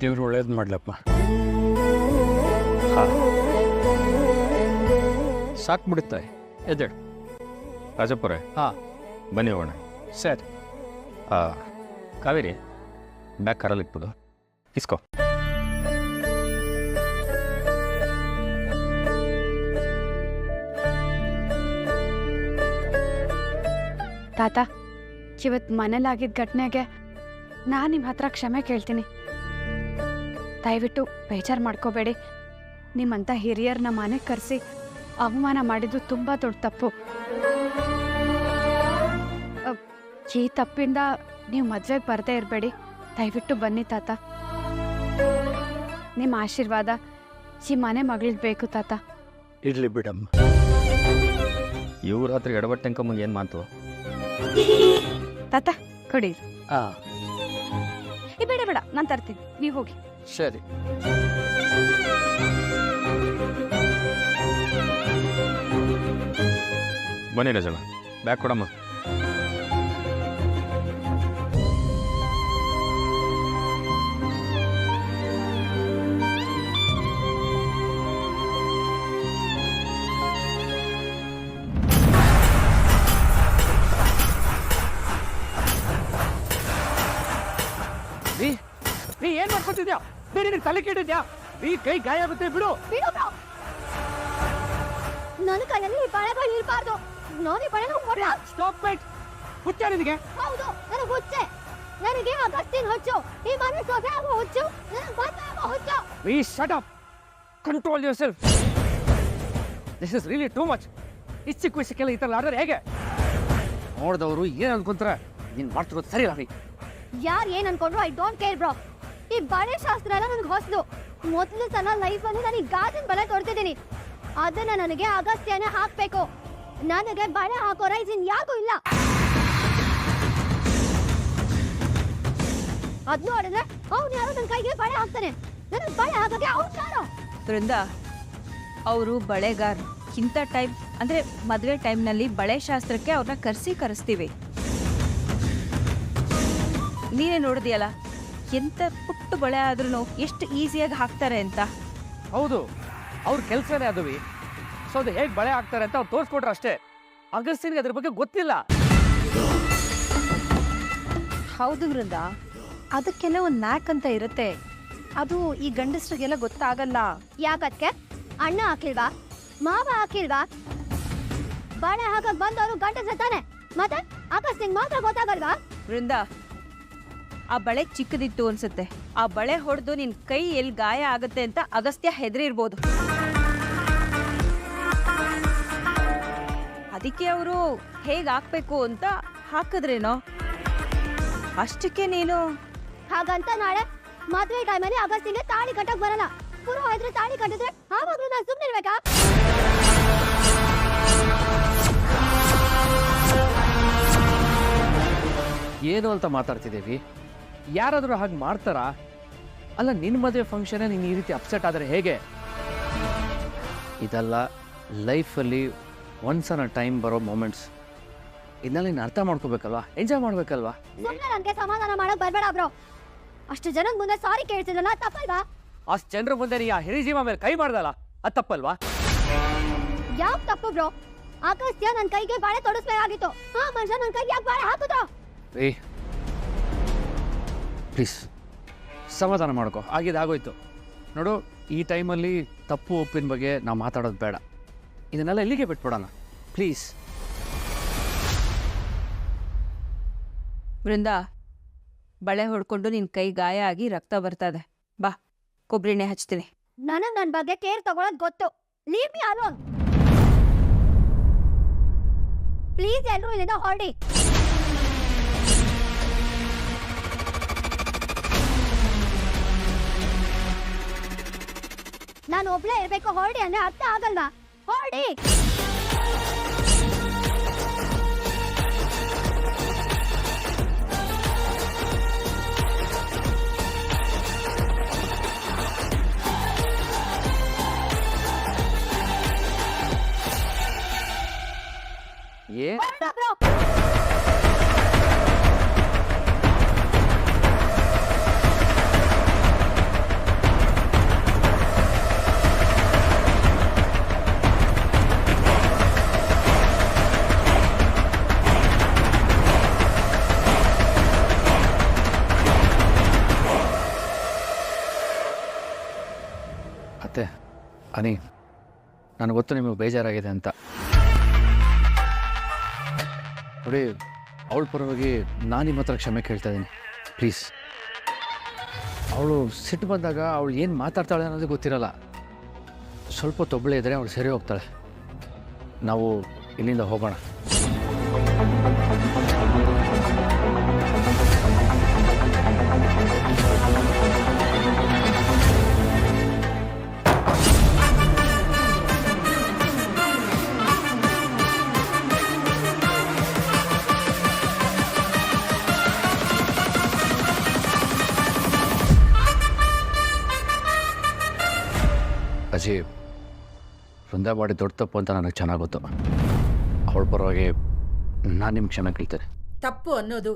ದೇವ್ರು ಒಳ್ಳೇದು ಮಾಡ್ಲಪ್ಪ. ಸಾಕು ಬಿಡುತ್ತೆ. ಎದ್ದೇಳು ರಾಜಪ್ಪರೇ. ಹಾಂ ಬನ್ನಿ ಹೋಗೋಣ. ಸರಿ. ಕಾವೇರಿ, ಬ್ಯಾಗ್ ಕಾರಲ್ಲಿ ಇಟ್ಬಿಡು. ಇಸ್ಕೋ. ತಾತ, ಇವತ್ತು ಮನೇಲಾಗಿದ್ದ ಘಟನೆಗೆ ನಾನು ನಿಮ್ಮ ಹತ್ರ ಕ್ಷಮೆ ಕೇಳ್ತೀನಿ. ದಯವಿಟ್ಟು ಬೇಜಾರು ಮಾಡ್ಕೋಬೇಡಿ. ನಿಮ್ಮಂಥ ಹಿರಿಯರನ್ನ ಮನೆಗೆ ಕರೆಸಿ ಅವಮಾನ ಮಾಡಿದ್ದು ತುಂಬ ದೊಡ್ಡ ತಪ್ಪು. ಈ ತಪ್ಪಿಂದ ನೀವು ಮದುವೆಗೆ ಬರದೇ ಇರಬೇಡಿ. ದಯವಿಟ್ಟು ಬನ್ನಿ ತಾತ. ನಿಮ್ಮ ಆಶೀರ್ವಾದ ಈ ಮನೆ ಮಗಳಿಗೆ ಬೇಕು ತಾತ. ಇರಲಿ ಬಿಡಮ್ಮ. ಇವು ರಾತ್ರಿ ಎಡವಟ್ಟೆ ಅಂಕಮ್ಮಂಗೆ ಏನು ಮಾತು? ತಾತ ಕೊಡಿ. ಹಾಂ ಬೇಡ ಬೇಡ, ನಾನು ತರ್ತೀನಿ, ನೀವು ಹೋಗಿ. ಸರಿ. ಬನ್ನಿ ರಜಳ, ಬ್ಯಾಗ್ ಕೊಡಮ್ಮ. ನೀ ಏನ್ ಮಾಡ್ಕೊತಿದ್ಯಾ? ಬೇರೆ ನಿನಗೆ ತಲೆ ಕೆಟ್ಟಿದ್ಯಾ? ನೀ ಕೈ ಗಾಯ ಆಗುತ್ತೆ, ಬಿಡು. ನನ್ನ ಕೈಯಲ್ಲಿ ಈ ಬಳೆಗಳು ಇರಬಾರ್ದು. ನಾನು ಈ ಬಳೆನ ಕೊಡ್ಲ. Stop it. ಹುಚ್ಚ ನಿನಗೆ? ಹೌದು, ನನಗೆ ಹುಚ್ಚೆ. ನನಗೆ ಅಗಸ್ಟಿನ್ ಹುಚ್ಚು. ಈ ಮನೆ ಸೊಸೆ ಆಗೋ ಹುಚ್ಚು. ನನಗೆ ಮದುವೆ ಆಗೋ ಹುಚ್ಚು. We shut up. Control yourself. This is really too much. ಇಷ್ಟು ಚಿಕ್ಕ ವಯಸ್ಸಕ್ಕೆಲ್ಲ ಈ ಥರ ಆಡಿದ್ರೆ ಹೇಗೆ? ನೋಡಿದವರು ಏನು ಅನ್ಕೊಂತಾರೆ? ನೀನು ಮಾಡ್ತಿರೋದು ಸರಿ ಇಲ್ಲ. ಯಾರು ಏನ್ ಅನ್ಕೊಂಡ್ರು ಐ ಡೋಂಟ್ ಕೇರ್ ಬ್ರೋ. ಈ ಬಳೆ ಶಾಸ್ತ್ರ ಎಲ್ಲ ನನಗೆ ಹೊಸದು. ಮೊದಲು ಸಲ ಲೈಫಲ್ಲಿ ನಾನು ಈ ಗಾಜಿನ ಬಳೆ ತೊಡ್ತಿದ್ದೀನಿ. ಅದನ್ನ ನನಗೆ ಅಗಸ್ತ್ಯನೇ ಹಾಕ್ಬೇಕು. ನನಗೆ ಬಳೆ ಹಾಕೋ ರೈಸ್ ಯಾಕೂ ಇಲ್ಲ. ಅದ್ ನೋಡಿದ್ರೆ ಅವ್ನು ಯಾರೋ ನನ್ನ ಕೈಗೆ ಬಳೆ ಹಾಕ್ತಾನೆ. ನನಗೆ ಬಳೆ ಹಾಕಕ್ಕೆ ಅವ್ನು ಯಾರೋ? ಬೃಂದ, ಅವರು ಬಳೆಗಾರ. ಇಂಥ ಟೈಮ್ ಅಂದರೆ ಮದುವೆ ಟೈಮ್ನಲ್ಲಿ ಬಳೆ ಶಾಸ್ತ್ರಕ್ಕೆ ಅವ್ರನ್ನ ಕರೆಸ್ತೀವಿ. ನೀನೇ ನೋಡಿದ್ಯಲ್ಲ, ಎಂಥ ಪುಟ್ಟ ಬಳೆ ಆದ್ರೂ ಎಷ್ಟು ಈಸಿಯಾಗಿ ಹಾಕ್ತಾರೆ ಅಂತ. ಹೌದು, ಅವ್ರ ಕೆಲಸನೇ ಅದುವಿ. ಸೊ ಅದು ಹೇಗೆ ಬಳೆ ಹಾಕ್ತಾರೆ ಅಂತ ಅವ್ರು ತೋರಿಸ್ಕೊಟ್ರು ಅಷ್ಟೇ. ಅಗಸ್ಟಿನ್ಗೆ ಅದ್ರ ಬಗ್ಗೆ ಗೊತ್ತಿಲ್ಲ. ಹೌದು ವೃಂದ, ಅದಕ್ಕೆಲ್ಲ ಒಂದು ನ್ಯಾಕ್ ಅಂತ ಇರುತ್ತೆ. ಅದು ಈ ಗಂಡಸ್ರಿಗೆಲ್ಲ ಗೊತ್ತಾಗಲ್ಲ. ಯಾಕಕ್ಕೆ? ಅಣ್ಣ ಹಾಕಿಲ್ವಾ? ಮಾವ ಹಾಕಿಲ್ವಾ? ಬಳೆ ಹಾಕಕ್ ಬಂದವರು ಗಂಡಸ ತಾನೆ. ಮತ್ತೆ ಅಗಸ್ಟಿನ್ ಮಾತ್ರ ಗೊತ್ತಾಗಲ್ವಾ? ವೃಂದ, ಆ ಬಳೆ ಚಿಕ್ಕದಿತ್ತು ಅನ್ಸುತ್ತೆ. ಆ ಬಳೆ ಹೊಡೆದು ನಿನ್ ಕೈ ಎಲ್ಲಿ ಗಾಯ ಆಗತ್ತೆ ಅಂತ ಅಗಸ್ತ್ಯ ಹೆದರಿರ್ಬೋದು. ಅದಕ್ಕೆ ಅವರು ಹೇಗೆ ಹಾಕ್ಬೇಕು ಅಂತ ಹಾಕಿದ್ರೇನೋ. ಅಷ್ಟಕ್ಕೆ ನೀನು ಹಾಗಂತ ನಾಳೆ ಮದ್ವೆ ಟೈಮಲ್ಲಿ ಅಗಸ್ಟಿನ್ಗೆ ತಾಳಿ ಕಟ್ಟಕ್ ಬರಲ್ಲ. ಪುರೋಹಿತರು ತಾಳಿ ಕಟ್ಟಿದ್ರೆ ಆವಾಗ್ಲೂ ನಾನು ಸುಮ್ಮನೆ ಇರ್ಬೇಕಾ? ಏನು ಅಂತ ಮಾತಾಡ್ತಿದ್ದೀವಿ? ಯಾರಾದರೂ ಹಾಗೆ ಮಾಡ್ತಾರಾ? ಅಲ್ಲ, ನಿನ್ನ ಮದುವೆ ಫಂಕ್ಷನ್ ನೀನು ಈ ರೀತಿ ಅಪ್ಸೆಟ್ ಆದರೆ ಹೇಗೆ? ಇದೆಲ್ಲ ಲೈಫಲ್ಲಿ ಒನ್ಸ್ ಆನ್ ಅ ಟೈಮ್ ಬರೋ ಮೂಮೆಂಟ್ಸ್. ಇದನ್ನೆಲ್ಲ ನೀನು ಅರ್ಥ ಮಾಡ್ಕೋಬೇಕಲ್ವಾ? ಎಂಜಾಯ್ ಮಾಡ್ಬೇಕಲ್ವಾ? ಸುಮ್ಮನೆ ನನಗೆ ಸಮಾಧಾನ ಮಾಡಕ್ ಬರ್ಬೇಡ ಬ್ರೋ. ಅಷ್ಟು ಜನದ ಮುಂದೆ ಸಾರಿ ಕೇಳ್ತಿದ್ರಲ್ಲ, ತಪ್ಪಲ್ವಾ? ಅಷ್ಟು ಜನರ ಮುಂದೆ ನೀ ಆ ಹಿರಿಜೀವ ಮೇಲೆ ಕೈ ಮಾಡ್ದಲ್ಲ, ಅದು ತಪ್ಪಲ್ವಾ? ಯಾವ ತಪ್ಪು ಬ್ರೋ? ಅಗಸ್ತ್ಯ ನನ್ನ ಕೈಗೆ ಬಾಳೆ ತೊಡಸ್ಬೇಕಾಗಿತ್ತು. ಆ ಮನುಷ್ಯ ನನ್ನ ಕೈಗೆ ಯಾಕೆ ಬಾಳೆ ಹಾಕಿದ್ರು? ಪ್ಲೀಸ್ ಸಮಾಧಾನ ಮಾಡ್ಕೊ. ಆಗೋಯ್ತು ನೋಡು. ಈ ಟೈಮಲ್ಲಿ ತಪ್ಪು ಒಪ್ಪಿನ ಬಗ್ಗೆ ನಾವು ಮಾತಾಡೋದು ಬೇಡ. ಇದನ್ನೆಲ್ಲ ಎಲ್ಲಿಗೆ ಬಿಟ್ಬಿಡೋಣ ಪ್ಲೀಸ್. ವೃಂದ, ಬಳೆ ಹೊಡ್ಕೊಂಡು ನಿನ್ ಕೈ ಗಾಯ ಆಗಿ ರಕ್ತ ಬರ್ತದೆ. ಬಾ, ಕೊಬ್ಬರಿ ಎಣ್ಣೆ ಹಚ್ತೀನಿ. ನನಗೆ ನನ್ನ ಬಗ್ಗೆ ಕೇರ್ ತಗೊಳ್ಳೋದು ಗೊತ್ತು. Leave me alone please. ಎಲ್ಲರೂ ಇಲ್ಲಿಂದ ಹೊರಡಿ. ನಾನು ಒಬ್ಳೇ ಇರ್ಬೇಕು. ಹೊರಡಿ ಅಂದ್ರೆ ಅರ್ಥ ಆಗಲ್ವಾ? ಹೊರಡಿ. ಅನಿ, ನನಗೆ ಗೊತ್ತು ನಿಮಗೆ ಬೇಜಾರಾಗಿದೆ ಅಂತ. ನೋಡಿ, ಅವಳ ಪರವಾಗಿ ನಾನು ನಿಮ್ಮ ಹತ್ರ ಕ್ಷಮೆ ಕೇಳ್ತಾ ಇದ್ದೀನಿ. ಪ್ಲೀಸ್. ಅವಳು ಸಿಟ್ಟು ಬಂದಾಗ ಅವಳು ಏನು ಮಾತಾಡ್ತಾಳೆ ಅನ್ನೋದು ಗೊತ್ತಿರಲ್ಲ. ಸ್ವಲ್ಪ ತೊಬ್ಬಳೆ ಇದ್ದರೆ ಅವಳು ಸರಿ ಹೋಗ್ತಾಳೆ. ನಾವು ಇಲ್ಲಿಂದ ಹೋಗೋಣ. ಅಜಿ, ವೃಂದ ಮಾಡಿ ದೊಡ್ಡ ತಪ್ಪು ಅಂತ ನನಗೆ ಚೆನ್ನಾಗಿ ಗೊತ್ತು. ಅವಳ ಪರವಾಗಿ ನಾನು ನಿಮ್ಗೆ ಕ್ಷಮೆ ಕೇಳ್ತೇನೆ. ತಪ್ಪು ಅನ್ನೋದು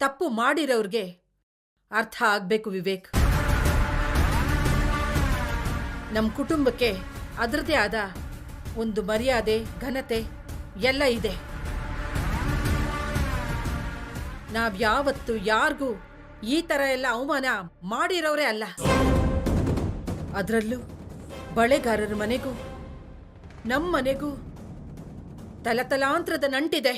ತಪ್ಪು ಮಾಡಿರೋರ್ಗೆ ಅರ್ಥ ಆಗ್ಬೇಕು ವಿವೇಕ್. ನಮ್ಮ ಕುಟುಂಬಕ್ಕೆ ಅದರದೇ ಆದ ಒಂದು ಮರ್ಯಾದೆ, ಘನತೆ ಎಲ್ಲ ಇದೆ. ನಾವ್ಯಾವತ್ತು ಯಾರಿಗೂ ಈ ಥರ ಎಲ್ಲ ಅವಮಾನ ಮಾಡಿರೋರೇ ಅಲ್ಲ. ಅದರಲ್ಲೂ ಬಳೆಗಾರರ ಮನೆಗೂ ನಮ್ಮ ಮನೆಗೂ ತಲತಲಾಂತರದ ನಂಟಿದೆ.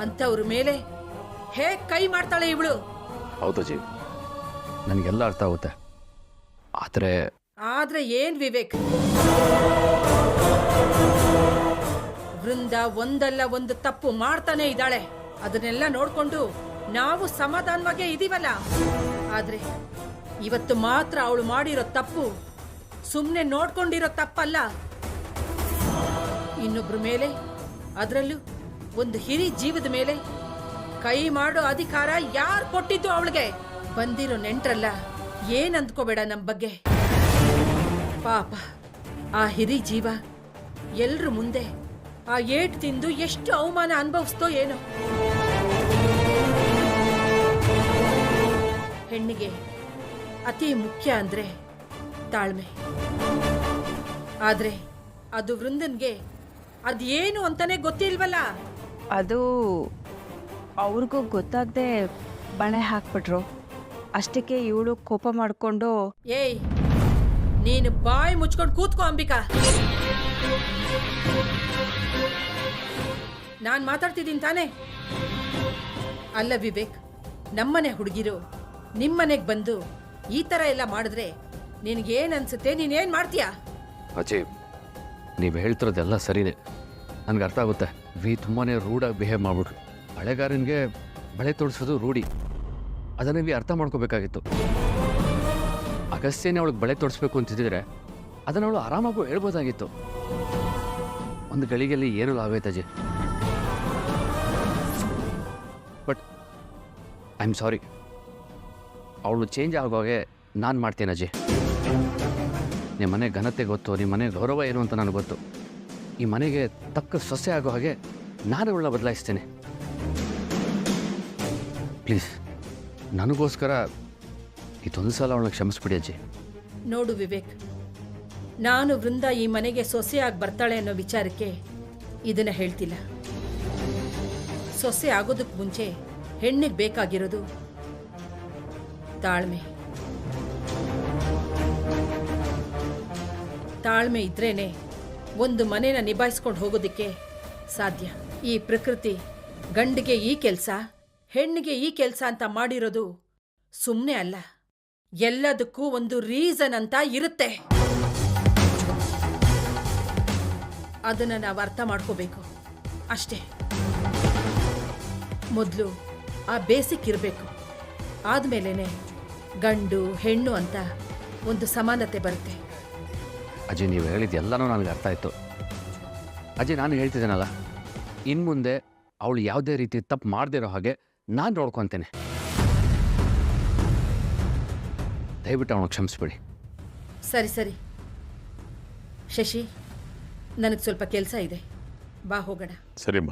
ಅಂಥವ್ರ ಮೇಲೆ ಹೇಗೆ ಕೈ ಮಾಡ್ತಾಳೆ ಇವಳು? ಹೌದು ಜಿ, ನನಗೆಲ್ಲ ಅರ್ಥ ಆಗುತ್ತೆ. ಆದ್ರೆ ಏನ್ ವಿವೇಕ್? ವೃಂದ ಒಂದಲ್ಲ ಒಂದು ತಪ್ಪು ಮಾಡ್ತಾನೆ ಇದ್ದಾಳೆ. ಅದನ್ನೆಲ್ಲ ನೋಡ್ಕೊಂಡು ನಾವು ಸಮಾಧಾನವಾಗೇ ಇದೀವಲ್ಲ. ಆದ್ರೆ ಇವತ್ತು ಮಾತ್ರ ಅವಳು ಮಾಡಿರೋ ತಪ್ಪು ಸುಮ್ಮನೆ ನೋಡ್ಕೊಂಡಿರೋ ತಪ್ಪಲ್ಲ. ಇನ್ನೊಬ್ರ ಮೇಲೆ, ಅದರಲ್ಲೂ ಒಂದು ಹಿರಿ ಜೀವದ ಮೇಲೆ ಕೈ ಮಾಡೋ ಅಧಿಕಾರ ಯಾರು ಕೊಟ್ಟಿದ್ದು ಅವಳಿಗೆ? ಬಂದಿರೋ ನೆಂಟ್ರಲ್ಲ, ಏನ್ ಅಂದ್ಕೋಬೇಡ ನಮ್ಮ ಬಗ್ಗೆ. ಪಾಪ ಆ ಹಿರಿ ಜೀವ ಎಲ್ರ ಮುಂದೆ ಆ ಏಟ್ ತಿಂದು ಎಷ್ಟು ಅವಮಾನ ಅನುಭವಿಸ್ತೋ ಏನೋ. ಹೆಣ್ಣಿಗೆ ಅತಿ ಮುಖ್ಯ ಅಂದ್ರೆ ತಾಳ್ಮೆ. ಆದ್ರೆ ಅದು ವೃಂದನ್ಗೆ ಅದೇನು ಅಂತಾನೆ ಗೊತ್ತಿಲ್ವಲ್ಲ. ಅದು ಅವ್ರಿಗೂ ಗೊತ್ತಾಗದೆ ಬಣೆ ಹಾಕ್ಬಿಟ್ರು. ಅಷ್ಟಕ್ಕೆ ಇವಳು ಕೋಪ ಮಾಡಿಕೊಂಡು, ಏಯ್, ನೀನು ಬಾಯಿ ಮುಚ್ಕೊಂಡು ಕೂತ್ಕೋ ಅಂಬಿಕಾ. ನಾನ್ ಮಾತಾಡ್ತಿದ್ದೀನಿ ತಾನೆ? ಅಲ್ಲ ವಿವೇಕ್, ನಮ್ಮನೆ ಹುಡುಗಿರು ನಿಮ್ಮನೆಗೆ ಬಂದು ಈ ತರ ಎಲ್ಲ ಮಾಡಿದ್ರೆ ನಿನಗೇನ್ ಅನ್ಸುತ್ತೆ? ನೀನೇನ್ ಮಾಡ್ತೀಯಾ? ಅಜಿ, ನೀವು ಹೇಳ್ತಿರೋದೆಲ್ಲ ಸರಿದೆ, ನನಗೆ ಅರ್ಥ ಆಗುತ್ತೆ. ತುಂಬಾ ರೂಢಾಗಿ ಬಿಹೇವ್ ಮಾಡ್ಬಿಟ್ರು. ಬಳೆಗಾರನಿಗೆ ಬಳೆ ತೋರಿಸೋದು ರೂಢಿ. ಅದನ್ನು ಅರ್ಥ ಮಾಡ್ಕೋಬೇಕಾಗಿತ್ತು. ಅಗಸ್ತ್ಯನೇ ಅವಳಿಗೆ ಬಳೆ ತೋರಿಸ್ಬೇಕು ಅಂತಿದ್ರೆ ಅದನ್ನು ಅವಳು ಆರಾಮಾಗೂ ಹೇಳ್ಬೋದಾಗಿತ್ತು. ಒಂದು ಗಳಿಗೆಯಲ್ಲಿ ಏನೂ ಆಗೋಯ್ತು ಅಜಿ. But I am sorry. ಅವಳು ಚೇಂಜ್ ಆಗೋವಾಗೆ ನಾನು ಮಾಡ್ತೇನೆ ಅಜಿ. ನಿಮ್ಮ ಮನೆ ಘನತೆ ಗೊತ್ತು, ನಿಮ್ಮ ಮನೆ ಗೌರವ ಏನು ಅಂತ ನನಗೆ ಗೊತ್ತು. ಈ ಮನೆಗೆ ತಕ್ಕ ಸೊಸೆ ಆಗೋ ಹಾಗೆ ನಾನು ಅವಳನ್ನ ಬದಲಾಯಿಸ್ತೇನೆ. ಪ್ಲೀಸ್, ನನಗೋಸ್ಕರ ಇದೊಂದು ಸಲ ಅವಳನ್ನ ಕ್ಷಮಿಸ್ಬಿಡಿ ಅಜ್ಜಿ. ನೋಡು ವಿವೇಕ್, ನಾನು ವೃಂದ ಈ ಮನೆಗೆ ಸೊಸೆಯಾಗಿ ಬರ್ತಾಳೆ ಅನ್ನೋ ವಿಚಾರಕ್ಕೆ ಇದನ್ನ ಹೇಳ್ತಿಲ್ಲ. ಸೊಸೆ ಆಗೋದಕ್ಕೆ ಮುಂಚೆ ಹೆಣ್ಣಿಗೆ ಬೇಕಾಗಿರೋದು ತಾಳ್ಮೆ. ತಾಳ್ಮೆ ಇದ್ರೇನೆ ಒಂದು ಮನೆನ ನಿಭಾಯಿಸ್ಕೊಂಡು ಹೋಗೋದಕ್ಕೆ ಸಾಧ್ಯ. ಈ ಪ್ರಕೃತಿ ಗಂಡಿಗೆ ಈ ಕೆಲಸ, ಹೆಣ್ಣಿಗೆ ಈ ಕೆಲಸ ಅಂತ ಮಾಡಿರೋದು ಸುಮ್ಮನೆ ಅಲ್ಲ. ಎಲ್ಲದಕ್ಕೂ ಒಂದು ರೀಸನ್ ಅಂತ ಇರುತ್ತೆ. ಅದನ್ನ ನಾವು ಅರ್ಥ ಮಾಡ್ಕೋಬೇಕು ಅಷ್ಟೇ. ಮೊದಲು ಆ ಬೇಸಿಕ್ ಇರಬೇಕು. ಆದ್ಮೇಲೆನೆ ಗಂಡು ಹೆಣ್ಣು ಅಂತ ಒಂದು ಸಮಾನತೆ ಬರುತ್ತೆ. ಅಜ್ಜಿ, ನೀವು ಹೇಳಿದ್ದೆಲ್ಲನೂ ನನಗೆ ಅರ್ಥ ಆಯಿತು. ಅಜ್ಜಿ, ನಾನು ಹೇಳ್ತಿದ್ದೇನಲ್ಲ, ಇನ್ನು ಮುಂದೆ ಅವಳು ಯಾವುದೇ ರೀತಿ ತಪ್ಪು ಮಾಡದಿರೋ ಹಾಗೆ ನಾನು ನೋಡ್ಕೊತೇನೆ. ದಯವಿಟ್ಟು ಅವನು ಕ್ಷಮಿಸ್ಬಿಡಿ. ಸರಿ ಸರಿ ಶಶಿ, ನನಗೆ ಸ್ವಲ್ಪ ಕೆಲಸ ಇದೆ, ಬಾ ಹೋಗೋಣ. ಸರಿಮ್ಮ.